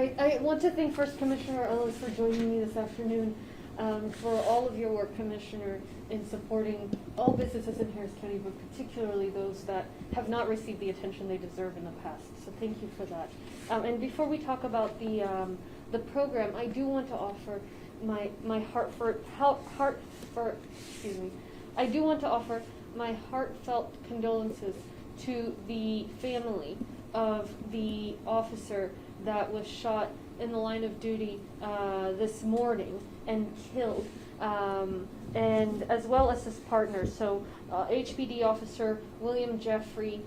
I want to thank first Commissioner Ellis for joining me this afternoon, for all of your work, Commissioner, in supporting all businesses in Harris County, but particularly those that have not received the attention they deserve in the past. So thank you for that. And before we talk about the program, I do want to offer my heartfelt condolences to the family of the officer that was shot in the line of duty this morning and killed, and as well as his partner. So HPD officer William Jeffrey,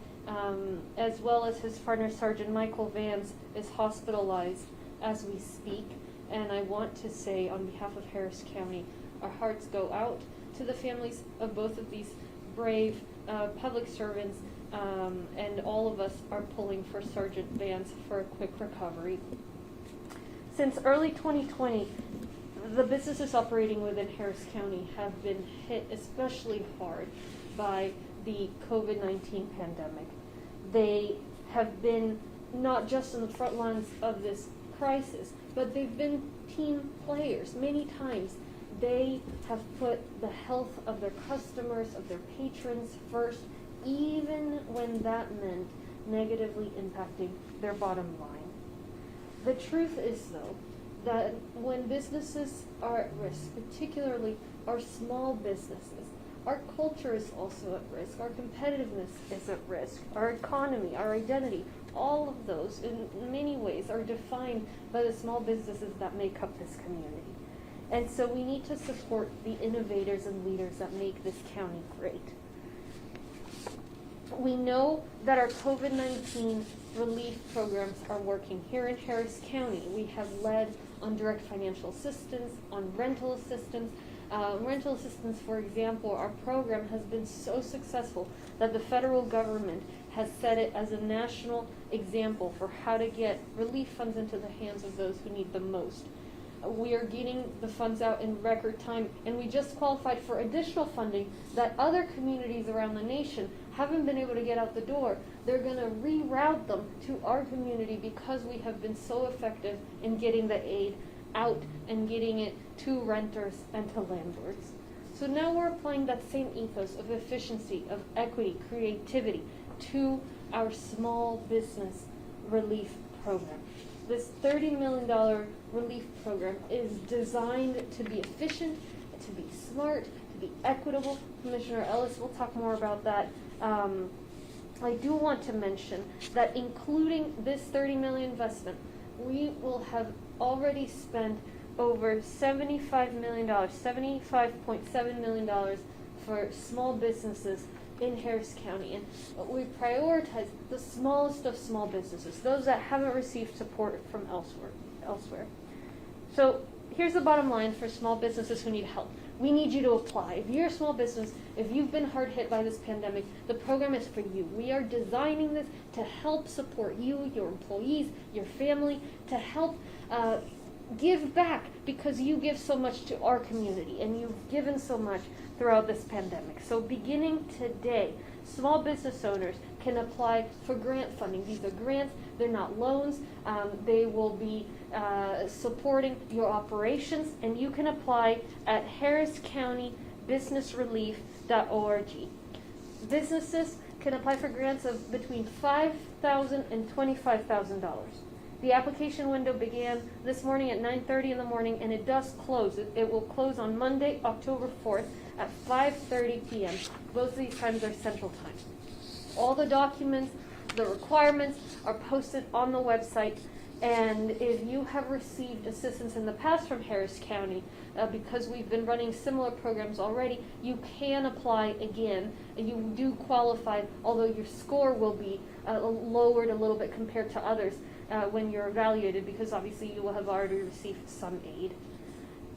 as well as his partner Sergeant Michael Vance, is hospitalized as we speak. And I want to say on behalf of Harris County, our hearts go out to the families of both of these brave public servants, and all of us are pulling for Sergeant Vance for a quick recovery. Since early 2020, the businesses operating within Harris County have been hit especially hard by the COVID-19 pandemic. They have been not just on the front lines of this crisis, but they've been team players. Many times they have put the health of their customers, of their patrons first, even when that meant negatively impacting their bottom line. The truth is, though, that when businesses are at risk, particularly our small businesses, our culture is also at risk, our competitiveness is at risk, our economy, our identity, all of those in many ways are defined by the small businesses that make up this community. And so we need to support the innovators and leaders that make this county great. We know that our COVID-19 relief programs are working. Here in Harris County, we have led on direct financial assistance, on rental assistance. Rental assistance, for example, our program has been so successful that the federal government has set it as a national example for how to get relief funds into the hands of those who need them most. We are getting the funds out in record time, and we just qualified for additional funding that other communities around the nation haven't been able to get out the door. They're going to reroute them to our community because we have been so effective in getting the aid out and getting it to renters and to landlords. So now we're applying that same ethos of efficiency, of equity, creativity to our small business relief program. This $30 million relief program is designed to be efficient, to be smart, to be equitable. Commissioner Ellis will talk more about that. I do want to mention that including this $30 million investment, we will have already spent over $75 million, $75.7 million for small businesses in Harris County. And we prioritize the smallest of small businesses, those that haven't received support from elsewhere. So here's the bottom line for small businesses who need help. We need you to apply. If you're a small business, if you've been hard hit by this pandemic, the program is for you. We are designing this to help support you, your employees, your family, to help give back, because you give so much to our community and you've given so much throughout this pandemic. So beginning today, small business owners can apply for grant funding. These are grants, they're not loans. They will be supporting your operations, and you can apply at harriscountybusinessrelief.org. Businesses can apply for grants of between $5,000 and $25,000. The application window began this morning at 9:30 in the morning, and it does close. It will close on Monday, October 4th at 5:30 p.m. Both of these times are Central Time. All the documents, the requirements are posted on the website, and if you have received assistance in the past from Harris County, because we've been running similar programs already, you can apply again, and you do qualify, although your score will be lowered a little bit compared to others when you're evaluated, because obviously you will have already received some aid.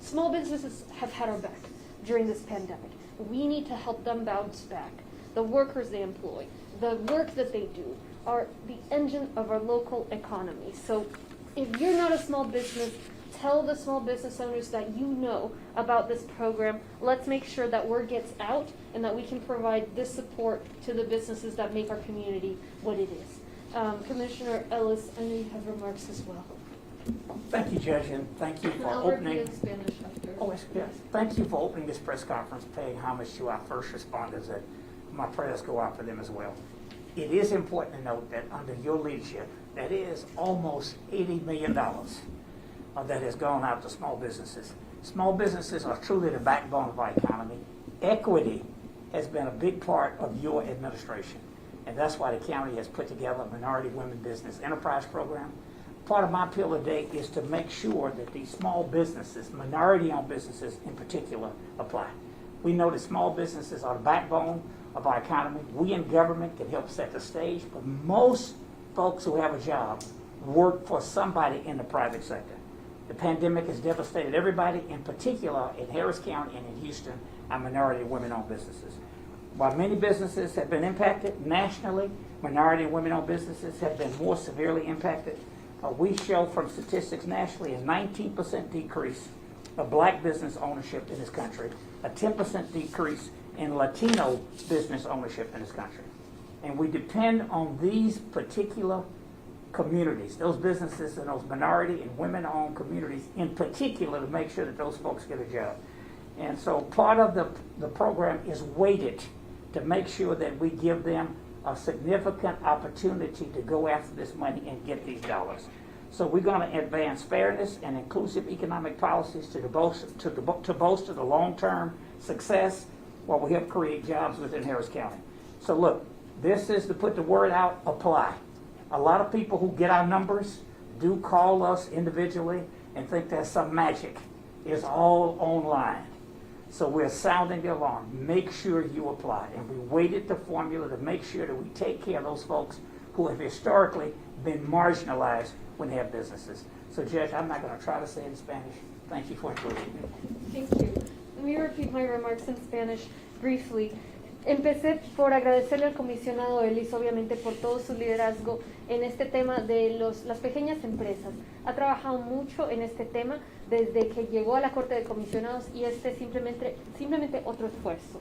Small businesses have had our back during this pandemic. We need to help them bounce back. The workers they employ, the work that they do, are the engine of our local economy. So if you're not a small business, tell the small business owners that you know about this program. Let's make sure that word gets out and that we can provide this support to the businesses that make our community what it is. Commissioner Ellis, I know you have remarks as well. Thank you, Judge, and thank you for I'll opening. review in Spanish after. Oh, yes. Thank you for opening this press conference, paying homage to our first responders, and my prayers go out for them as well. It is important to note that under your leadership, that is almost $80 million that has gone out to small businesses. Small businesses are truly the backbone of our economy. Equity has been a big part of your administration, and that's why the county has put together a Minority Women Business Enterprise Program. Part of my appeal today is to make sure that these small businesses, minority-owned businesses in particular, apply. We know that small businesses are the backbone of our economy. We in government can help set the stage, but most folks who have a job work for somebody in the private sector. The pandemic has devastated everybody, in particular in Harris County and in Houston, our minority and women-owned businesses. While many businesses have been impacted nationally, minority and women-owned businesses have been more severely impacted. We show from statistics nationally a 19% decrease of black business ownership in this country, a 10% decrease in Latino business ownership in this country. And we depend on these particular communities, those businesses and those minority and women-owned communities in particular, to make sure that those folks get a job. And so part of the program is weighted to make sure that we give them a significant opportunity to go after this money and get these dollars. So we're going to advance fairness and inclusive economic policies to bolster the long-term success while we help create jobs within Harris County. So look, this is to put the word out, apply. A lot of people who get our numbers do call us individually and think there's some magic. It's all online. So we're sounding the alarm. Make sure you apply. And we weighted the formula to make sure that we take care of those folks who have historically been marginalized when they have businesses. So, Judge, I'm not going to try to say it in Spanish. Thank you for including me. Thank you. Let me repeat my remarks in Spanish briefly. Empecé por agradecerle al comisionado Ellis, obviamente, por todo su liderazgo en este tema de las pequeñas empresas. Ha trabajado mucho en este tema desde que llegó a la Corte de Comisionados y este es simplemente otro esfuerzo.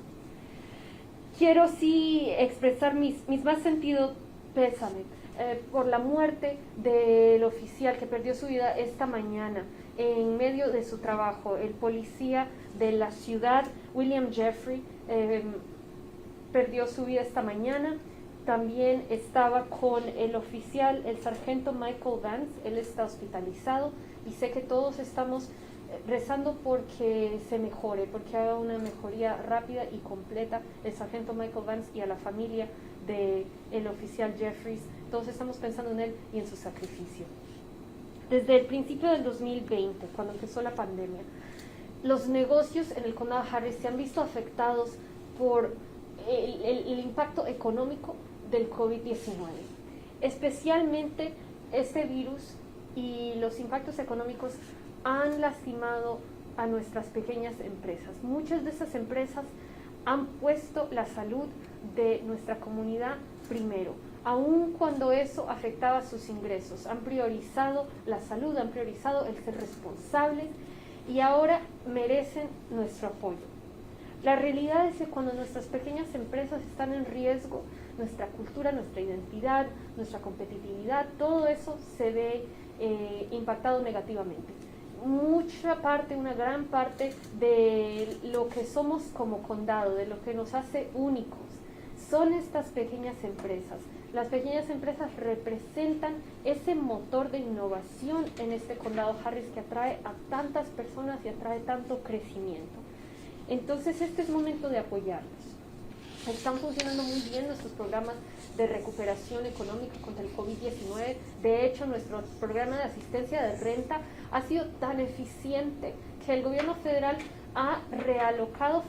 Quiero sí expresar mis más sentido pésame por la muerte del oficial que perdió su vida esta mañana en medio de su trabajo, el policía de la ciudad, William Jeffrey, perdió su vida esta mañana. También estaba con el oficial, el sargento Michael Vance. Él está hospitalizado y sé que todos estamos rezando porque se mejore, porque haga una mejoría rápida y completa el sargento Michael Vance y a la familia del oficial Jeffries. Todos estamos pensando en él y en su sacrificio. Desde el principio del 2020, cuando empezó la pandemia, los negocios en el condado Harris se han visto afectados por el impacto económico del COVID-19. Especialmente este virus y los impactos económicos han lastimado a nuestras pequeñas empresas. Muchas de esas empresas han puesto la salud de nuestra comunidad primero, aun cuando eso afectaba sus ingresos. Han priorizado la salud, han priorizado el ser responsables y ahora merecen nuestro apoyo. La realidad es que cuando nuestras pequeñas empresas están en riesgo, nuestra cultura, nuestra identidad, nuestra competitividad, todo eso se ve impactado negativamente. Una gran parte de lo que somos como condado, de lo que nos hace únicos, son estas pequeñas empresas. Las pequeñas empresas representan ese motor de innovación en este condado Harris que atrae a tantas personas y atrae tanto crecimiento. Entonces este es momento de apoyarlos. Están funcionando muy bien nuestros programas de recuperación económica contra el COVID-19. De hecho, nuestro programa de asistencia de renta ha sido tan eficiente que el gobierno federal ha realocado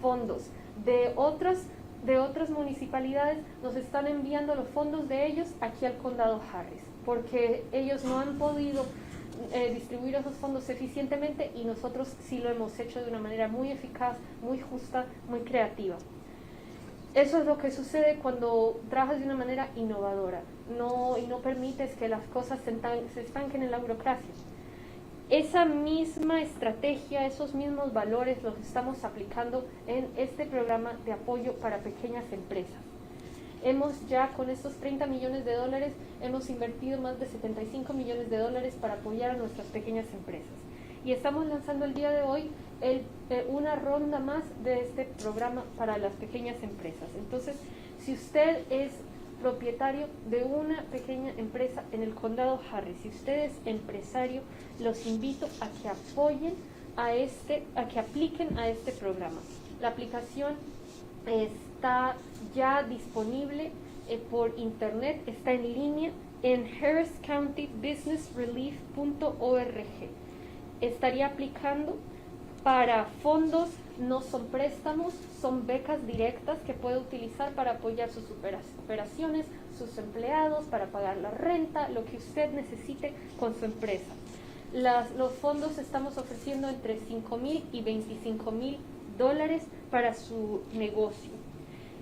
fondos de otras municipalidades, nos están enviando los fondos de ellos aquí al condado Harris, porque ellos no han podido distribuir esos fondos eficientemente y nosotros sí lo hemos hecho de una manera muy eficaz, muy justa, muy creativa. Eso es lo que sucede cuando trabajas de una manera innovadora, y no permites que las cosas se estanquen en la burocracia. Esa misma estrategia, esos mismos valores los estamos aplicando en este programa de apoyo para pequeñas empresas. Hemos ya con estos 30 millones de dólares, hemos invertido más de 75 millones de dólares para apoyar a nuestras pequeñas empresas. Y estamos lanzando el día de hoy una ronda más de este programa para las pequeñas empresas. Entonces, si usted es propietario de una pequeña empresa en el condado Harris, si usted es empresario, los invito a que apoyen a que apliquen a este programa. La aplicación está ya disponible por internet, está en línea en harriscountybusinessrelief.org. Estaría aplicando para fondos, no son préstamos, son becas directas que puede utilizar para apoyar sus operaciones, sus empleados, para pagar la renta, lo que usted necesite con su empresa. Los fondos estamos ofreciendo entre $5,000 y $25,000 para su negocio.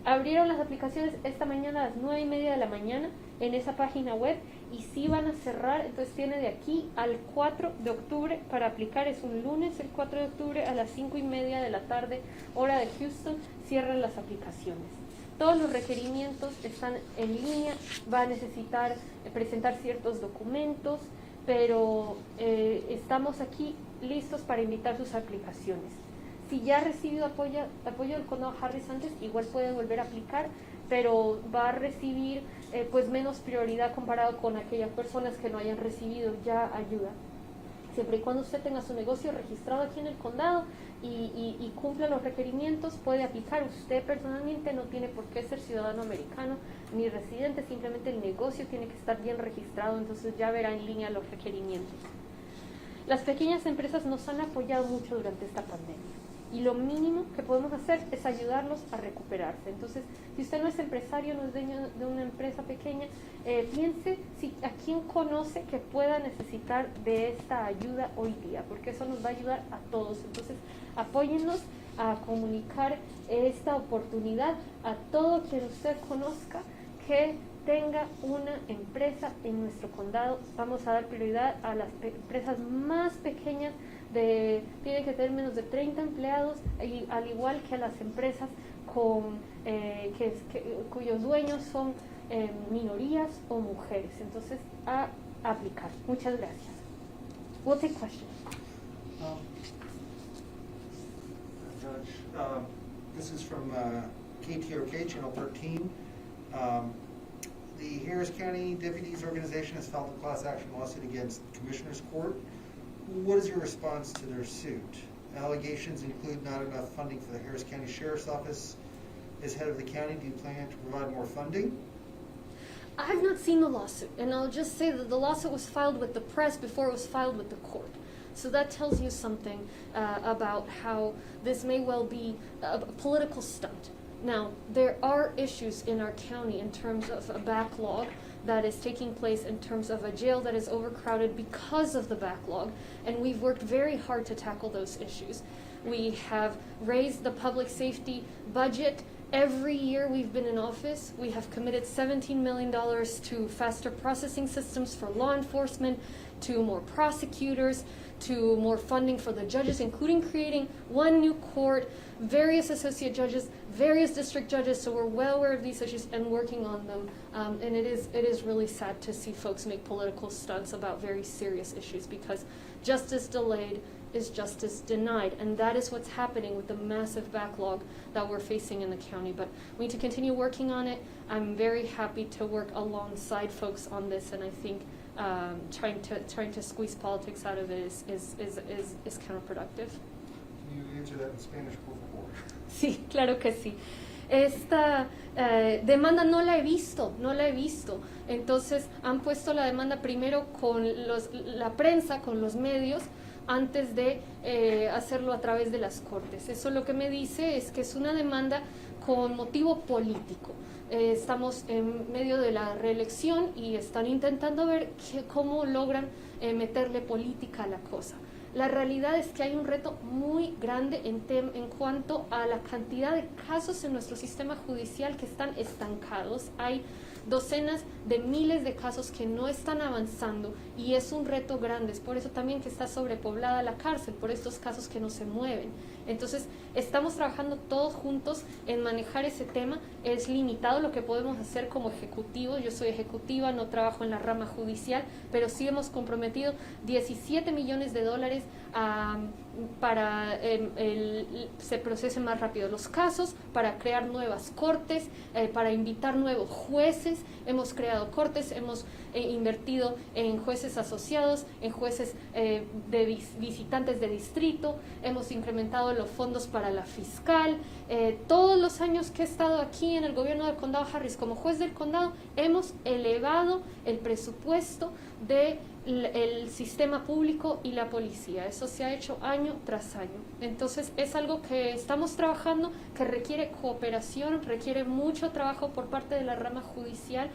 Abrieron las aplicaciones esta mañana a las 9:30 de la mañana en esa página web y sí van a cerrar, entonces tiene de aquí al 4 de octubre para aplicar, es un lunes el 4 de octubre a las 5:30 de la tarde, hora de Houston, cierran las aplicaciones. Todos los requerimientos están en línea, va a necesitar presentar ciertos documentos, pero estamos aquí listos para invitar sus aplicaciones. Si ya ha recibido apoyo del condado Harris antes, igual puede volver a aplicar, pero va a recibir pues menos prioridad comparado con aquellas personas que no hayan recibido ya ayuda. Siempre y cuando usted tenga su negocio registrado aquí en el condado y cumpla los requerimientos, puede aplicar. Usted personalmente no tiene por qué ser ciudadano americano ni residente, simplemente el negocio tiene que estar bien registrado, entonces ya verá en línea los requerimientos. Las pequeñas empresas nos han apoyado mucho durante esta pandemia. Y lo mínimo que podemos hacer es ayudarlos a recuperarse. Entonces, si usted no es empresario, no es dueño de una empresa pequeña, piense a quién conoce que pueda necesitar de esta ayuda hoy día, porque eso nos va a ayudar a todos. Entonces, apóyennos a comunicar esta oportunidad a todo quien usted conozca que tenga una empresa en nuestro condado. Vamos a dar prioridad a las empresas más pequeñas, tiene que tener menos de 30 empleados, al igual que a las empresas cuyos dueños son minorías o mujeres. Entonces, a aplicar. Muchas gracias. We'll take questions. Judge, this is from KTRK, Channel 13. The Harris County Deputies Organization has filed a class action lawsuit against Commissioner's Court. What is your response to their suit? Allegations include not enough funding for the Harris County Sheriff's Office. As head of the county, do you plan to provide more funding? I have not seen the lawsuit, and I'll just say that the lawsuit was filed with the press before it was filed with the court. So that tells you something about how this may well be a political stunt. Now, there are issues in our county in terms of a backlog that is taking place, in terms of a jail that is overcrowded because of the backlog, and we've worked very hard to tackle those issues. We have raised the public safety budget. Every year we've been in office, we have committed $17 million to faster processing systems for law enforcement, to more prosecutors, to more funding for the judges, including creating one new court, various associate judges, various district judges, so we're well aware of these issues and working on them. And it is really sad to see folks make political stunts about very serious issues, because justice delayed is justice denied, and that is what's happening with the massive backlog that we're facing in the county. But we need to continue working on it. I'm very happy to work alongside folks on this, and I think trying to squeeze politics out of it is counterproductive. Can you answer that in Spanish, por favor? Sí, claro que sí. Esta demanda no la he visto. Entonces han puesto la demanda primero con la prensa, con los medios, antes de hacerlo a través de las cortes. Eso lo que me dice es que es una demanda con motivo político. Estamos en medio de la reelección y están intentando ver cómo logran meterle política a la cosa. La realidad es que hay un reto muy grande en cuanto a la cantidad de casos en nuestro sistema judicial que están estancados. Hay docenas de miles de casos que no están avanzando y es un reto grande. Es por eso también que está sobrepoblada la cárcel, por estos casos que no se mueven. Entonces, estamos trabajando todos juntos en manejar ese tema. Es limitado lo que podemos hacer como ejecutivo. Yo soy ejecutiva, no trabajo en la rama judicial, pero sí hemos comprometido $17 millones para se procesen más rápido los casos, para crear nuevas cortes, para invitar nuevos jueces. Hemos creado cortes, hemos invertido en jueces asociados, en jueces visitantes de distrito, hemos incrementado los fondos para la fiscal. Todos los años que he estado aquí en el gobierno del condado Harris como juez del condado, hemos elevado el presupuesto del sistema público y la policía. Eso se ha hecho año tras año. Entonces es algo que estamos trabajando, que requiere cooperación, requiere mucho trabajo por parte de la rama judicial,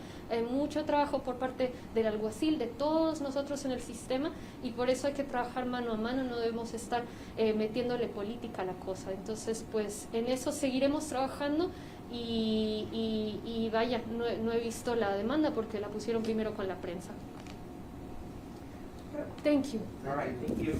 mucho trabajo por parte del alguacil, de todos nosotros en el sistema, y por eso hay que trabajar mano a mano, no debemos estar metiéndole política a la cosa. Entonces, pues en eso seguiremos trabajando. Y vaya, no he visto la demanda porque la pusieron primero con la prensa. Thank you. All right, thank you.